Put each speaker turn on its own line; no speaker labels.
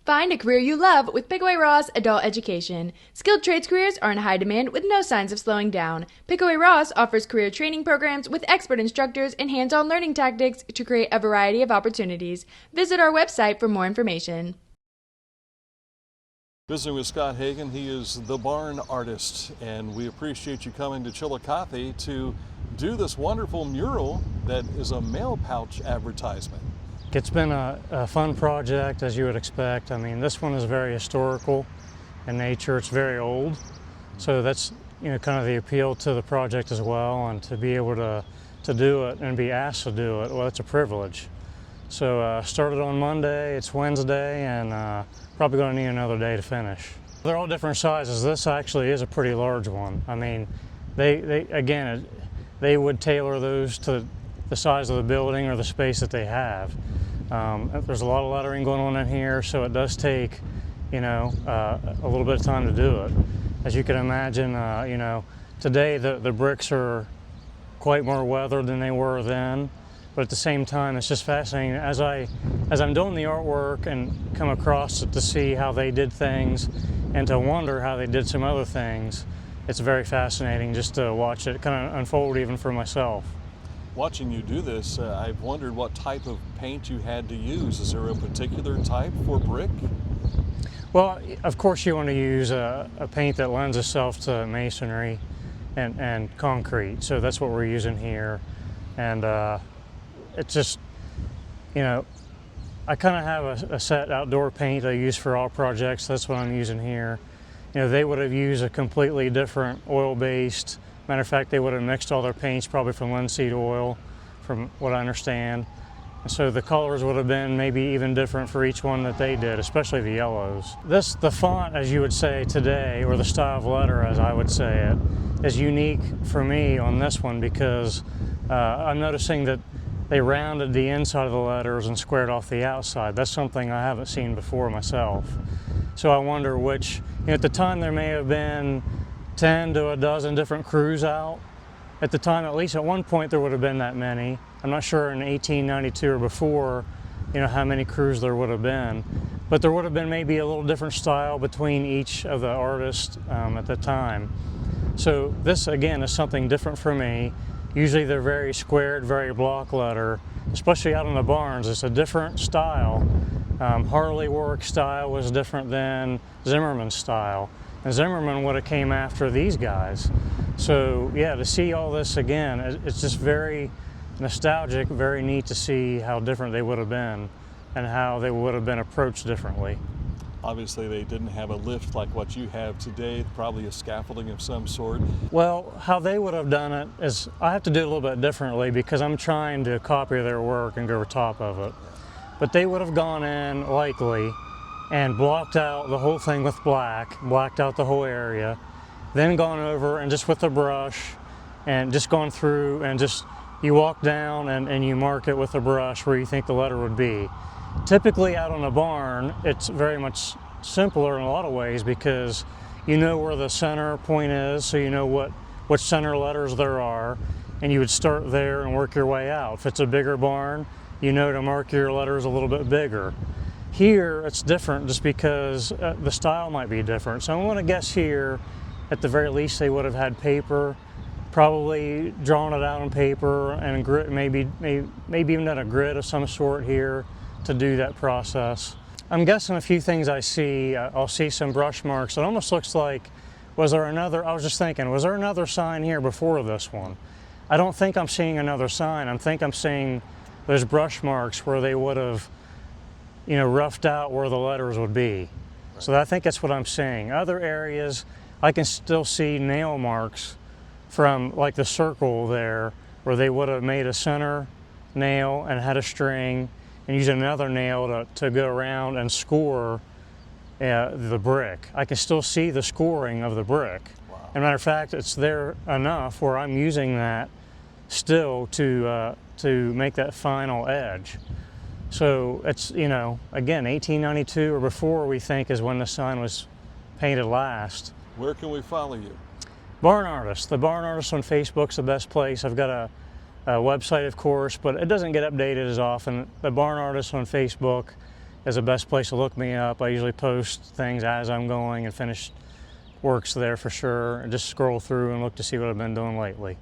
Find a career you love with Pickaway Ross Adult Education. Skilled trades careers are in high demand with no signs of slowing down. Pickaway Ross offers career training programs with expert instructors and hands-on learning tactics to create a variety of opportunities. Visit our website for more information.
Visiting with Scott Hagan, he is the barn artist, and we appreciate you coming to Chillicothe to do this wonderful mural that is a mail pouch advertisement.
It's been a fun project, as you would expect. I mean, this one is very historical in nature. It's very old, so that's kind of the appeal to the project as well. And to be able to do it and be asked to do it, well, it's a privilege. So started on Monday. It's Wednesday, and probably going to need another day to finish. They're all different sizes. This actually is a pretty large one. I mean, they would tailor those to the size of the building or the space that they have. There's a lot of lettering going on in here, so it does take, a little bit of time to do it. As you can imagine, today the bricks are quite more weathered than they were then, but at the same time, it's just fascinating. As I'm doing the artwork and come across it to see how they did things and to wonder how they did some other things, it's very fascinating just to watch it kind of unfold even for myself.
Watching you do this, I've wondered what type of paint you had to use. Is there a particular type for brick?
Well, of course you want to use a paint that lends itself to masonry and concrete. So that's what we're using here. And it's just, I kind of have a set outdoor paint I use for all projects. That's what I'm using here. They would have used a completely different oil-based. Matter of fact, they would have mixed all their paints probably from linseed oil, from what I understand. And so the colors would have been maybe even different for each one that they did, especially the yellows. The font, as you would say today, or the style of letter as I would say it, is unique for me on this one because I'm noticing that they rounded the inside of the letters and squared off the outside. That's something I haven't seen before myself. So I wonder which, at the time there may have been 10 to a dozen different crews out. At the time, at least at one point, there would have been that many. I'm not sure in 1892 or before, how many crews there would have been. But there would have been maybe a little different style between each of the artists at the time. So this, again, is something different for me. Usually they're very squared, very block letter, especially out in the barns. It's a different style. Harley work style was different than Zimmerman's style. And Zimmerman would have came after these guys. So yeah, to see all this again, it's just very nostalgic, very neat to see how different they would have been and how they would have been approached differently.
Obviously they didn't have a lift like what you have today, probably a scaffolding of some sort.
Well, how they would have done it is, I have to do it a little bit differently because I'm trying to copy their work and go over top of it. But they would have gone in, likely, and blocked out the whole thing with blacked out the whole area, then gone over and just with a brush and just gone through and just, you walk down and you mark it with a brush where you think the letter would be. Typically out on a barn, it's very much simpler in a lot of ways because you know where the center point is, so you know what center letters there are, and you would start there and work your way out. If it's a bigger barn, you know to mark your letters a little bit bigger. Here, it's different just because the style might be different. So I'm going to guess here, at the very least, they would have had paper, probably drawn it out on paper and a grid, maybe even done a grid of some sort here to do that process. I'm guessing a few things I see. I'll see some brush marks. It almost looks like, I was there another sign here before this one? I don't think I'm seeing another sign. I think I'm seeing those brush marks where they would have roughed out where the letters would be. So I think that's what I'm seeing. Other areas, I can still see nail marks from like the circle there where they would have made a center nail and had a string and used another nail to go around and score the brick. I can still see the scoring of the brick. Wow. As a matter of fact, it's there enough where I'm using that still to make that final edge. So it's, again, 1892 or before we think is when the sign was painted last.
Where can we follow you?
Barn Artist. The Barn Artist on Facebook's the best place. I've got a website, of course, but it doesn't get updated as often. The Barn Artist on Facebook is the best place to look me up. I usually post things as I'm going, and finished works there for sure, and just scroll through and look to see what I've been doing lately.